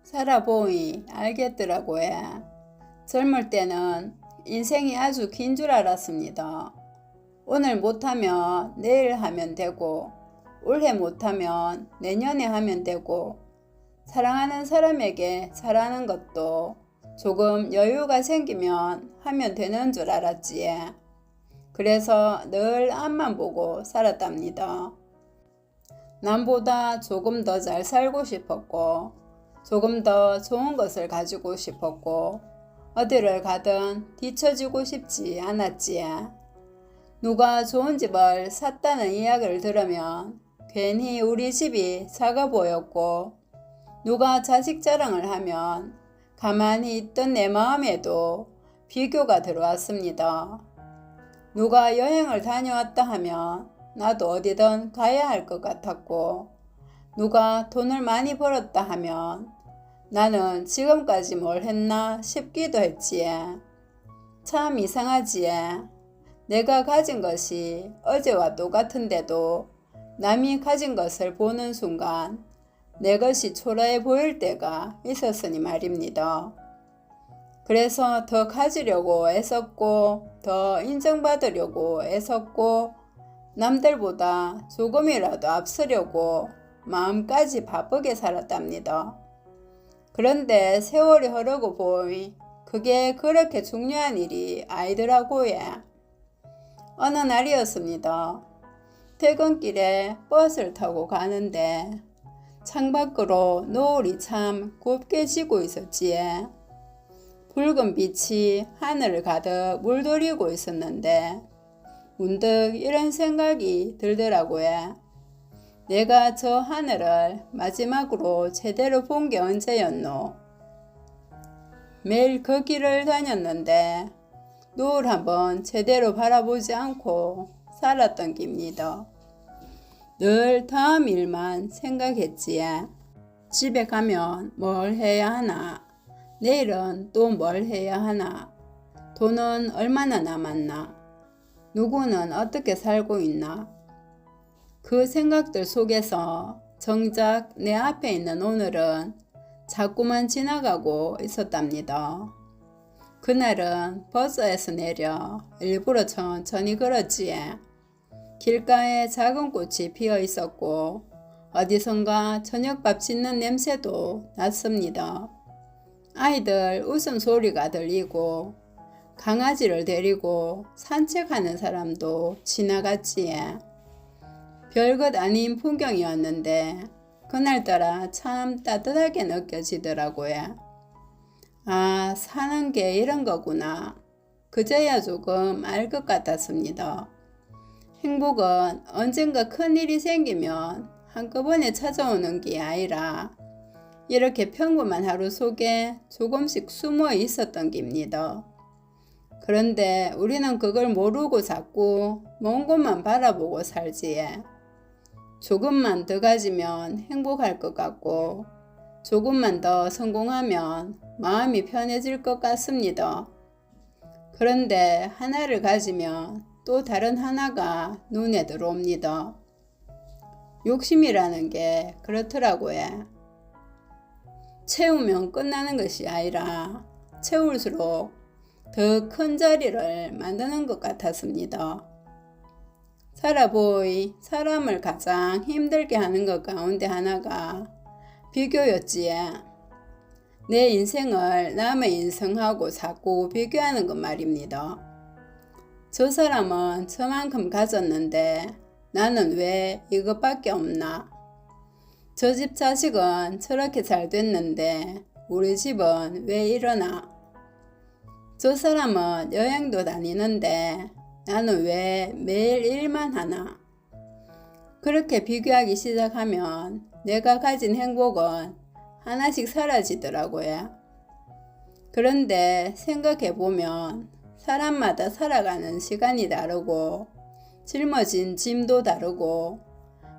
살아보이 알겠더라고 해. 젊을 때는 인생이 아주 긴 줄 알았습니다. 오늘 못하면 내일 하면 되고, 올해 못하면 내년에 하면 되고, 사랑하는 사람에게 잘하는 것도 조금 여유가 생기면 하면 되는 줄 알았지. 그래서 늘 앞만 보고 살았답니다. 남보다 조금 더 잘 살고 싶었고, 조금 더 좋은 것을 가지고 싶었고, 어디를 가든 뒤처지고 싶지 않았지. 누가 좋은 집을 샀다는 이야기를 들으면 괜히 우리 집이 작아 보였고, 누가 자식 자랑을 하면 가만히 있던 내 마음에도 비교가 들어왔습니다. 누가 여행을 다녀왔다 하면 나도 어디든 가야 할 것 같았고, 누가 돈을 많이 벌었다 하면 나는 지금까지 뭘 했나 싶기도 했지. 참 이상하지. 내가 가진 것이 어제와 똑같은데도 남이 가진 것을 보는 순간 내 것이 초라해 보일 때가 있었으니 말입니다. 그래서 더 가지려고 애썼고, 더 인정받으려고 애썼고, 남들보다 조금이라도 앞서려고 마음까지 바쁘게 살았답니다. 그런데 세월이 흐르고 보이 그게 그렇게 중요한 일이 아니더라고요. 어느 날이었습니다. 퇴근길에 버스를 타고 가는데 창밖으로 노을이 참 곱게 지고 있었지에. 붉은 빛이 하늘을 가득 물들이고 있었는데 문득 이런 생각이 들더라고요. 내가 저 하늘을 마지막으로 제대로 본 게 언제였노? 매일 그 길을 다녔는데 노을 한번 제대로 바라보지 않고 살았던 깁니다. 늘 다음 일만 생각했지에. 집에 가면 뭘 해야 하나? 내일은 또 뭘 해야 하나? 돈은 얼마나 남았나? 누구는 어떻게 살고 있나? 그 생각들 속에서 정작 내 앞에 있는 오늘은 자꾸만 지나가고 있었답니다. 그날은 버스에서 내려 일부러 천천히 걸었지에. 길가에 작은 꽃이 피어 있었고 어디선가 저녁밥 짓는 냄새도 났습니다. 아이들 웃음소리가 들리고 강아지를 데리고 산책하는 사람도 지나갔지에. 별것 아닌 풍경이었는데 그날따라 참 따뜻하게 느껴지더라고요. 아, 사는 게 이런 거구나. 그제야 조금 알 것 같았습니다. 행복은 언젠가 큰일이 생기면 한꺼번에 찾아오는 게 아니라 이렇게 평범한 하루 속에 조금씩 숨어 있었던 깁니다. 그런데 우리는 그걸 모르고 자꾸 먼 곳만 바라보고 살지에. 조금만 더 가지면 행복할 것 같고 조금만 더 성공하면 마음이 편해질 것 같습니다. 그런데 하나를 가지면 또 다른 하나가 눈에 들어옵니다. 욕심이라는 게 그렇더라고요. 채우면 끝나는 것이 아니라 채울수록 더 큰 자리를 만드는 것 같았습니다. 살아보이 사람을 가장 힘들게 하는 것 가운데 하나가 비교였지에. 내 인생을 남의 인생하고 자꾸 비교하는 것 말입니다. 저 사람은 저만큼 가졌는데 나는 왜 이것밖에 없나? 저 집 자식은 저렇게 잘 됐는데 우리 집은 왜 이러나? 저 사람은 여행도 다니는데 나는 왜 매일 일만 하나? 그렇게 비교하기 시작하면 내가 가진 행복은 하나씩 사라지더라고요. 그런데 생각해보면 사람마다 살아가는 시간이 다르고 짊어진 짐도 다르고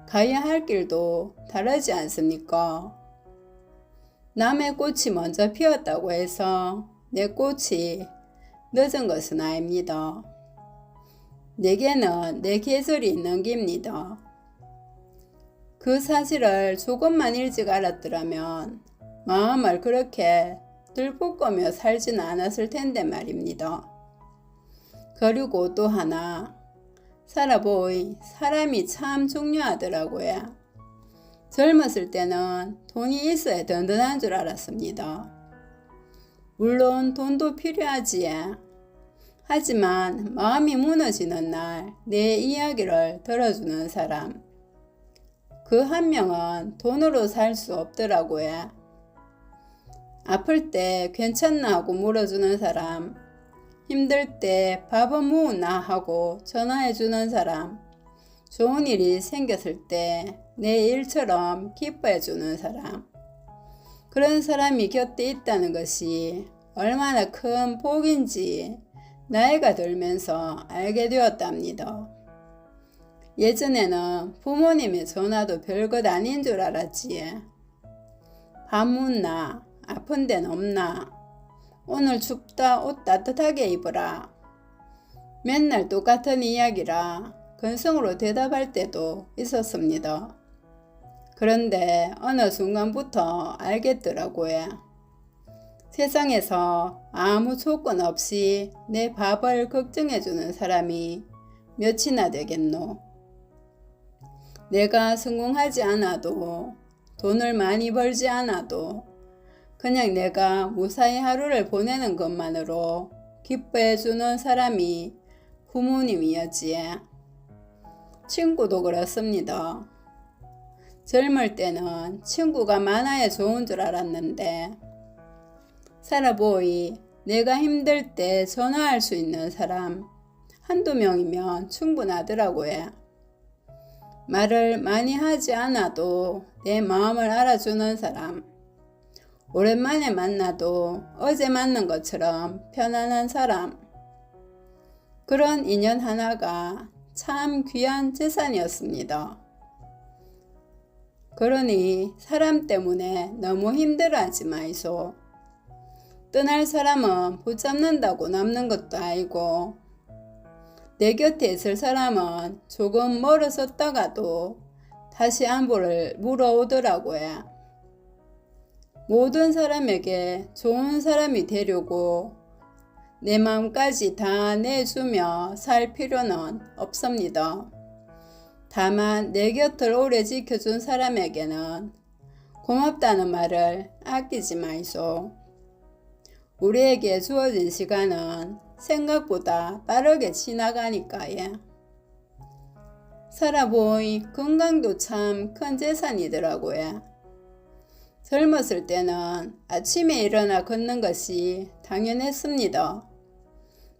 가야 할 길도 다르지 않습니까? 남의 꽃이 먼저 피었다고 해서 내 꽃이 늦은 것은 아닙니다. 내게는 내 계절이 있는 깁니다. 그 사실을 조금만 일찍 알았더라면 마음을 그렇게 들볶으며 살지는 않았을 텐데 말입니다. 그리고 또 하나, 살아보이 사람이 참 중요하더라고요. 젊었을 때는 돈이 있어야 든든한 줄 알았습니다. 물론 돈도 필요하지요. 하지만 마음이 무너지는 날 내 이야기를 들어주는 사람, 그 한 명은 돈으로 살 수 없더라고요. 아플 때 괜찮나 하고 물어주는 사람, 힘들 때 밥은 무었나 하고 전화해주는 사람, 좋은 일이 생겼을 때 내 일처럼 기뻐해주는 사람, 그런 사람이 곁에 있다는 것이 얼마나 큰 복인지 나이가 들면서 알게 되었답니다. 예전에는 부모님의 전화도 별것 아닌 줄 알았지. 밥 묻나? 아픈 데는 없나? 오늘 춥다 옷 따뜻하게 입어라. 맨날 똑같은 이야기라 근성으로 대답할 때도 있었습니다. 그런데 어느 순간부터 알겠더라고요. 세상에서 아무 조건 없이 내 밥을 걱정해주는 사람이 몇이나 되겠노. 내가 성공하지 않아도, 돈을 많이 벌지 않아도 그냥 내가 무사히 하루를 보내는 것만으로 기뻐해주는 사람이 부모님이었지에. 친구도 그렇습니다. 젊을 때는 친구가 많아야 좋은 줄 알았는데 살아보이 내가 힘들 때 전화할 수 있는 사람 한두 명이면 충분하더라고요. 말을 많이 하지 않아도 내 마음을 알아주는 사람, 오랜만에 만나도 어제 만난 것처럼 편안한 사람, 그런 인연 하나가 참 귀한 재산이었습니다. 그러니 사람 때문에 너무 힘들어하지 마이소. 떠날 사람은 붙잡는다고 남는 것도 아니고 내 곁에 있을 사람은 조금 멀어졌다가도 다시 안부를 물어오더라고요. 모든 사람에게 좋은 사람이 되려고 내 마음까지 다 내주며 살 필요는 없습니다. 다만 내 곁을 오래 지켜준 사람에게는 고맙다는 말을 아끼지 마이소. 우리에게 주어진 시간은 생각보다 빠르게 지나가니까요. 살아보이 건강도 참 큰 재산이더라고요. 젊었을 때는 아침에 일어나 걷는 것이 당연했습니다.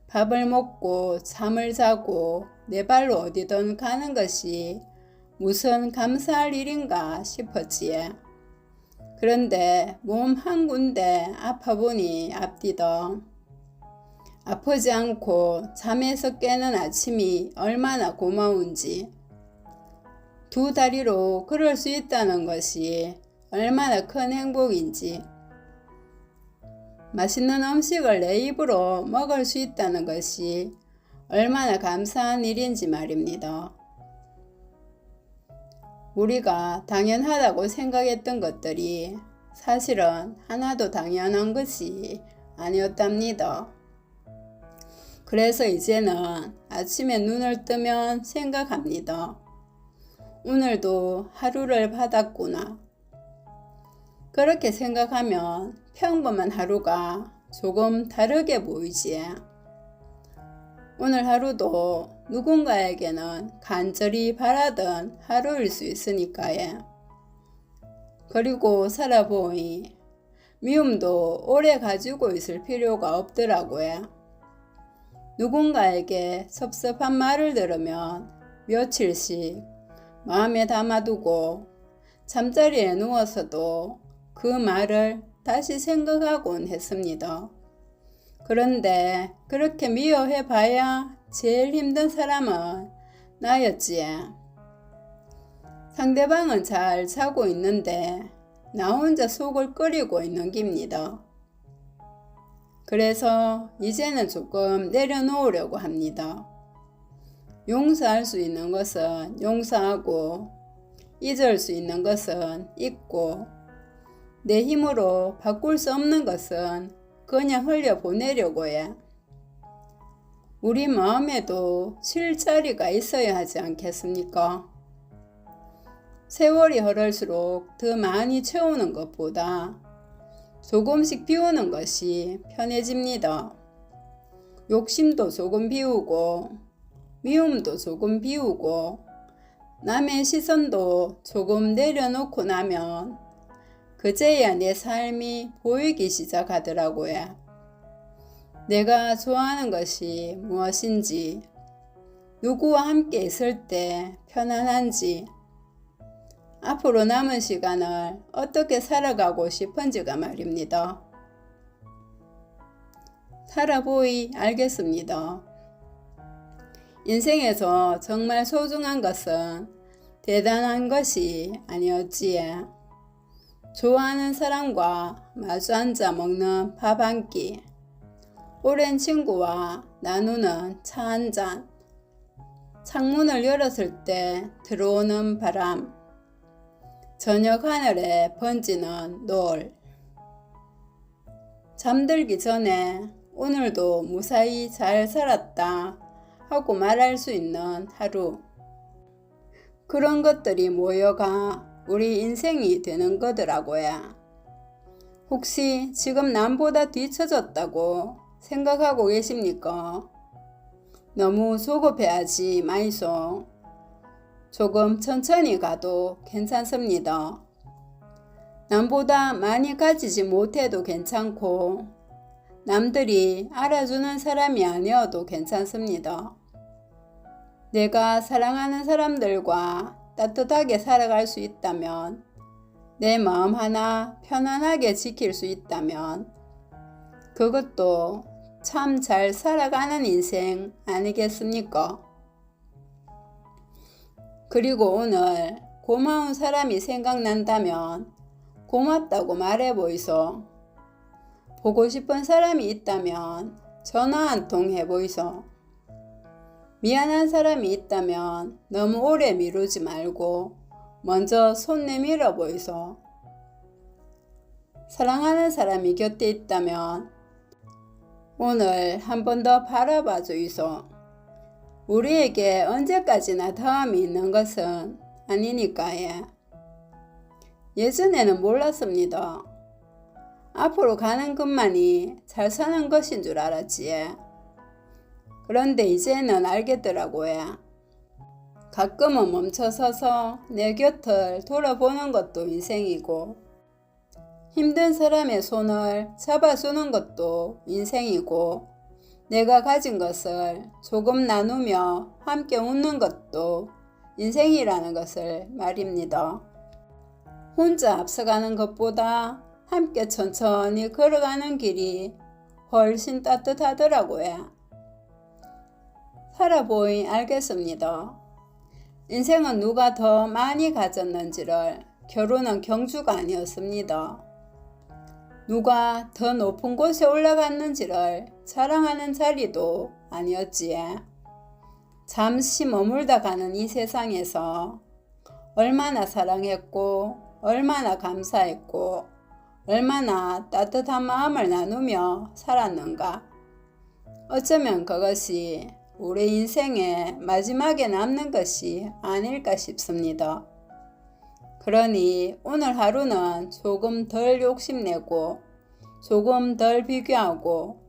밥을 먹고 잠을 자고 내 발로 어디든 가는 것이 무슨 감사할 일인가 싶었지에. 그런데 몸 한 군데 아파보니 앞뒤도 아프지 않고 잠에서 깨는 아침이 얼마나 고마운지, 두 다리로 걸을 수 있다는 것이 얼마나 큰 행복인지, 맛있는 음식을 내 입으로 먹을 수 있다는 것이 얼마나 감사한 일인지 말입니다. 우리가 당연하다고 생각했던 것들이 사실은 하나도 당연한 것이 아니었답니다. 그래서 이제는 아침에 눈을 뜨면 생각합니다. 오늘도 하루를 받았구나. 그렇게 생각하면 평범한 하루가 조금 다르게 보이지. 오늘 하루도 누군가에게는 간절히 바라던 하루일 수 있으니까요. 그리고 살아보니 미움도 오래 가지고 있을 필요가 없더라고요. 누군가에게 섭섭한 말을 들으면 며칠씩 마음에 담아두고 잠자리에 누워서도 그 말을 다시 생각하곤 했습니다. 그런데 그렇게 미워해봐야 제일 힘든 사람은 나였지에. 상대방은 잘 자고 있는데 나 혼자 속을 끓이고 있는 깁니다. 그래서 이제는 조금 내려놓으려고 합니다. 용서할 수 있는 것은 용서하고 잊을 수 있는 것은 잊고 내 힘으로 바꿀 수 없는 것은 그냥 흘려보내려고야. 우리 마음에도 쉴 자리가 있어야 하지 않겠습니까? 세월이 흐를수록 더 많이 채우는 것보다 조금씩 비우는 것이 편해집니다. 욕심도 조금 비우고 미움도 조금 비우고 남의 시선도 조금 내려놓고 나면 그제야 내 삶이 보이기 시작하더라고요. 내가 좋아하는 것이 무엇인지, 누구와 함께 있을 때 편안한지, 앞으로 남은 시간을 어떻게 살아가고 싶은지가 말입니다. 살아보이 알겠습니다. 인생에서 정말 소중한 것은 대단한 것이 아니었지에 좋아하는 사람과 마주 앉아 먹는 밥 한 끼, 오랜 친구와 나누는 차 한 잔, 창문을 열었을 때 들어오는 바람, 저녁 하늘에 번지는 노을, 잠들기 전에 오늘도 무사히 잘 살았다 하고 말할 수 있는 하루, 그런 것들이 모여가 우리 인생이 되는 거더라고요. 혹시 지금 남보다 뒤처졌다고 생각하고 계십니까? 너무 조급해하지 마이소. 조금 천천히 가도 괜찮습니다. 남보다 많이 가지지 못해도 괜찮고 남들이 알아주는 사람이 아니어도 괜찮습니다. 내가 사랑하는 사람들과 따뜻하게 살아갈 수 있다면, 내 마음 하나 편안하게 지킬 수 있다면 그것도 참 잘 살아가는 인생 아니겠습니까? 그리고 오늘 고마운 사람이 생각난다면 고맙다고 말해보이소. 보고 싶은 사람이 있다면 전화 한 통 해보이소. 미안한 사람이 있다면 너무 오래 미루지 말고 먼저 손 내밀어 보이소. 사랑하는 사람이 곁에 있다면 오늘 한 번 더 바라봐 주이소. 우리에게 언제까지나 다음이 있는 것은 아니니까요. 예전에는 몰랐습니다. 앞으로 가는 것만이 잘 사는 것인 줄 알았지요. 그런데 이제는 알겠더라고요. 가끔은 멈춰서서 내 곁을 돌아보는 것도 인생이고, 힘든 사람의 손을 잡아주는 것도 인생이고, 내가 가진 것을 조금 나누며 함께 웃는 것도 인생이라는 것을 말입니다. 혼자 앞서가는 것보다 함께 천천히 걸어가는 길이 훨씬 따뜻하더라고요. 살아보이 알겠습니다. 인생은 누가 더 많이 가졌는지를, 결혼은 경주가 아니었습니다. 누가 더 높은 곳에 올라갔는지를 자랑하는 자리도 아니었지에. 잠시 머물다 가는 이 세상에서 얼마나 사랑했고, 얼마나 감사했고, 얼마나 따뜻한 마음을 나누며 살았는가. 어쩌면 그것이 우리 인생의 마지막에 남는 것이 아닐까 싶습니다. 그러니 오늘 하루는 조금 덜 욕심내고, 조금 덜 비교하고,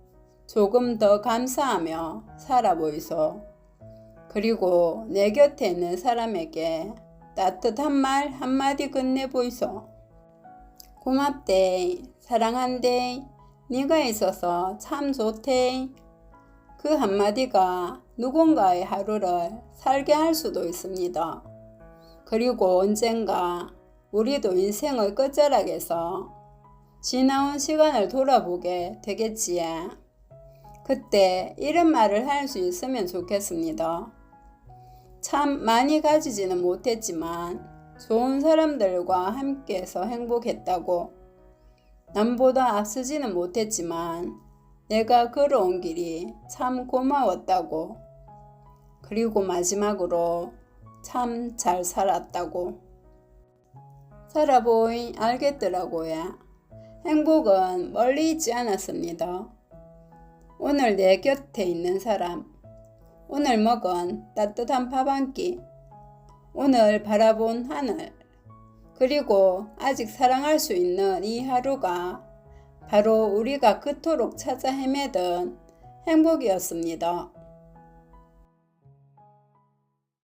조금 더 감사하며 살아보이소. 그리고 내 곁에 있는 사람에게 따뜻한 말 한마디 건네보이소. 고맙대, 사랑한대, 네가 있어서 참 좋대. 그 한마디가 누군가의 하루를 살게 할 수도 있습니다. 그리고 언젠가 우리도 인생의 끝자락에서 지나온 시간을 돌아보게 되겠지에. 그때 이런 말을 할 수 있으면 좋겠습니다. 참 많이 가지지는 못했지만 좋은 사람들과 함께해서 행복했다고. 남보다 앞서지는 못했지만 내가 걸어온 길이 참 고마웠다고. 그리고 마지막으로 참 잘 살았다고. 살아보이 알겠더라고요. 행복은 멀리 있지 않았습니다. 오늘 내 곁에 있는 사람, 오늘 먹은 따뜻한 밥 한 끼, 오늘 바라본 하늘, 그리고 아직 사랑할 수 있는 이 하루가 바로 우리가 그토록 찾아 헤매던 행복이었습니다.